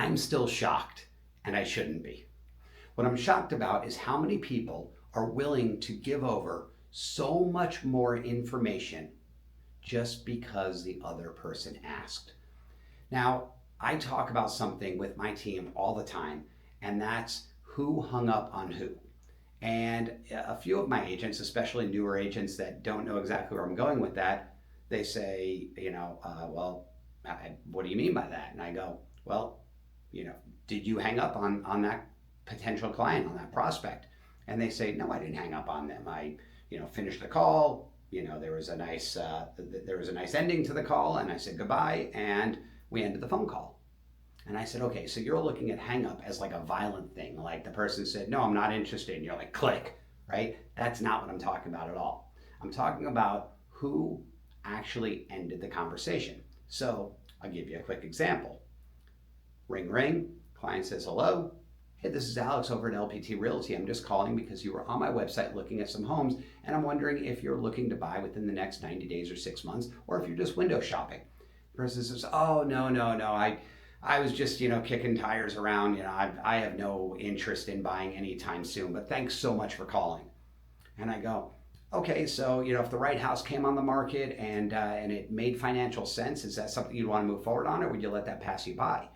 I'm still shocked, and I shouldn't be. What I'm shocked about is how many people are willing to give over so much more information just because the other person asked. Now, I talk about something with my team all the time, and that's who hung up on who. And a few of my agents, especially newer agents that don't know exactly where I'm going with that, they say, well, what do you mean by that? And I go, well, did you hang up on that potential client, on that prospect? And they say, no, I didn't hang up on them. I, finished the call. There was a nice ending to the call, and I said goodbye, and we ended the phone call. And I said, okay, so you're looking at hang up as like a violent thing, like the person said, no, I'm not interested, and you're like, click, right? That's not what I'm talking about at all. I'm talking about who actually ended the conversation. So I'll give you a quick example. Ring, ring, client says hello. Hey, this is Alex over at LPT Realty. I'm just calling because you were on my website looking at some homes, and I'm wondering if you're looking to buy within the next 90 days or 6 months, or if you're just window shopping. The person says, oh, no, I was just, kicking tires around. I have no interest in buying anytime soon, but thanks so much for calling. And I go, okay, so, if the right house came on the market and it made financial sense, is that something you'd want to move forward on, or would you let that pass you by?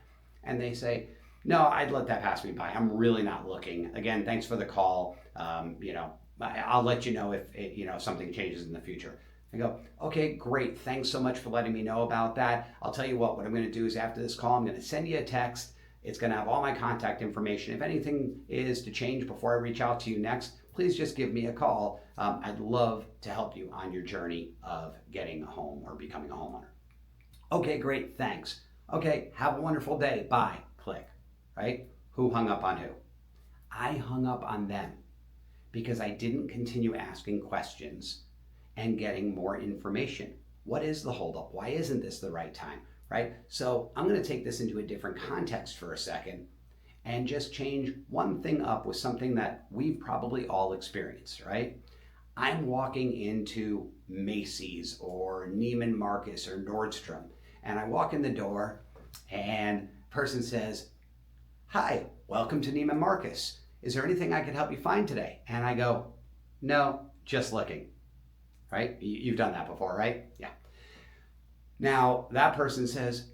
And they say, no, I'd let that pass me by. I'm really not looking. Again, thanks for the call. I'll let you know if something changes in the future. I go, okay, great. Thanks so much for letting me know about that. I'll tell you what I'm going to do is after this call, I'm going to send you a text. It's going to have all my contact information. If anything is to change before I reach out to you next, please just give me a call. I'd love to help you on your journey of getting a home or becoming a homeowner. Okay, great. Thanks. Okay, have a wonderful day. Bye. Click. Right? Who hung up on who? I hung up on them because I didn't continue asking questions and getting more information. What is the holdup? Why isn't this the right time? Right? So I'm going to take this into a different context for a second and just change one thing up with something that we've probably all experienced, right? I'm walking into Macy's or Neiman Marcus or Nordstrom, and I walk in the door and the person says, hi, welcome to Neiman Marcus. Is there anything I can help you find today? And I go, no, just looking. Right? You've done that before, right? Yeah. Now that person says,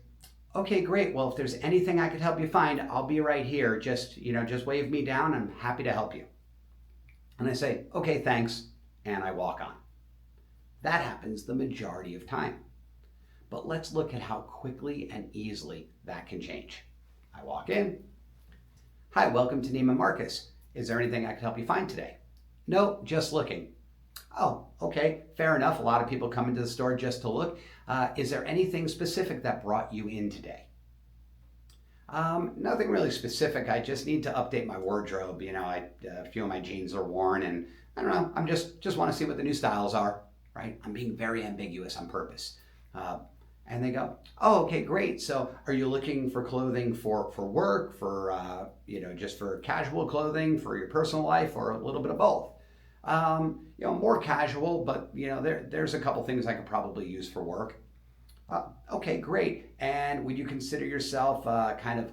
okay, great. Well, if there's anything I could help you find, I'll be right here. Just wave me down. I'm happy to help you. And I say, okay, thanks. And I walk on. That happens the majority of time. But let's look at how quickly and easily that can change. I walk in. Hi, welcome to Neiman Marcus. Is there anything I can help you find today? No, just looking. Oh, okay, fair enough. A lot of people come into the store just to look. Is there anything specific that brought you in today? Nothing really specific. I just need to update my wardrobe. A few of my jeans are worn, and I don't know. I'm just want to see what the new styles are. Right? I'm being very ambiguous on purpose. And they go, oh, okay, great. So are you looking for clothing for work, for, just for casual clothing, for your personal life, or a little bit of both? More casual, but, there's a couple things I could probably use for work. Okay, great. And would you consider yourself kind of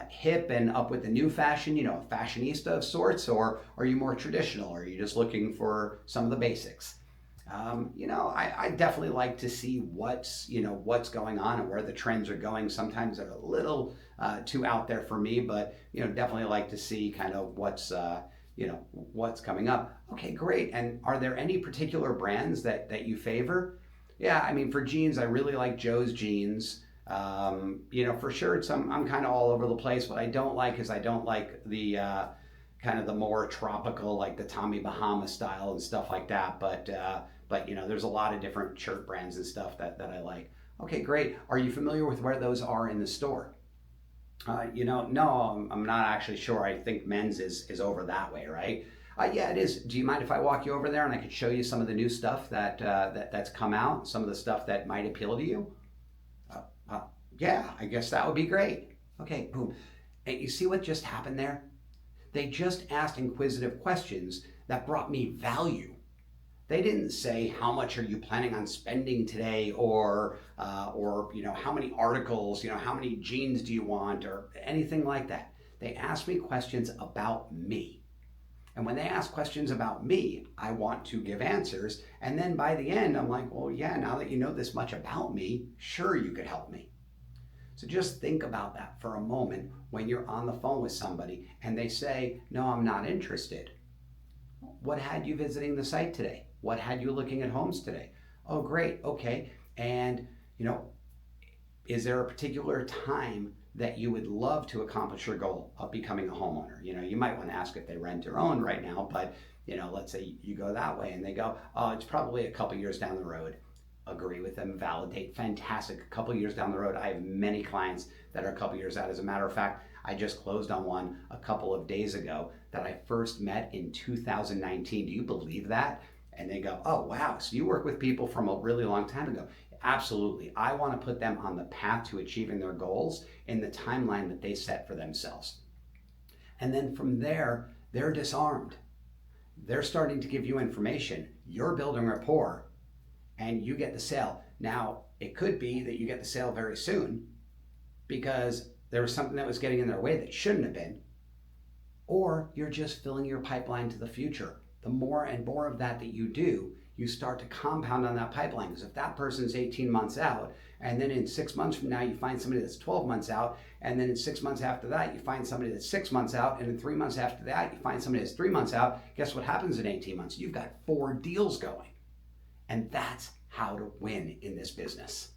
hip and up with the new fashion, a fashionista of sorts, or are you more traditional? Or are you just looking for some of the basics? I definitely like to see what's going on and where the trends are going. Sometimes they're a little too out there for me, but, definitely like to see kind of what's coming up. Okay, great. And are there any particular brands that you favor? Yeah, I mean, for jeans, I really like Joe's jeans. For shirts, I'm kind of all over the place. What I don't like is I don't like the kind of the more tropical, like the Tommy Bahama style and stuff like that. But there's a lot of different shirt brands and stuff that I like. Okay, great. Are you familiar with where those are in the store? No, I'm not actually sure. I think men's is over that way, right? Yeah, it is. Do you mind if I walk you over there and I could show you some of the new stuff that's come out, some of the stuff that might appeal to you? Yeah, I guess that would be great. Okay, boom. And you see what just happened there? They just asked inquisitive questions that brought me value. They didn't say, how much are you planning on spending today, or how many articles, how many jeans do you want, or anything like that. They asked me questions about me. And when they ask questions about me, I want to give answers. And then by the end, I'm like, well, yeah, now that you know this much about me, sure, you could help me. So just think about that for a moment when you're on the phone with somebody and they say, no, I'm not interested. What had you visiting the site today? What had you looking at homes today? Oh, great. Okay. And, is there a particular time that you would love to accomplish your goal of becoming a homeowner? You might want to ask if they rent or own right now, but, let's say you go that way and they go, oh, it's probably a couple years down the road. Agree with them, validate, fantastic. A couple years down the road, I have many clients that are a couple years out. As a matter of fact, I just closed on one a couple of days ago that I first met in 2019. Do you believe that? And they go, oh, wow, so you work with people from a really long time ago. Absolutely. I want to put them on the path to achieving their goals in the timeline that they set for themselves. And then from there, they're disarmed. They're starting to give you information. You're building rapport, and you get the sale. Now, it could be that you get the sale very soon because there was something that was getting in their way that shouldn't have been, or you're just filling your pipeline to the future. The more and more of that you do, you start to compound on that pipeline. Because if that person's 18 months out, and then in 6 months from now, you find somebody that's 12 months out, and then in 6 months after that, you find somebody that's 6 months out, and in 3 months after that, you find somebody that's 3 months out, guess what happens in 18 months? You've got 4 deals going. And that's how to win in this business.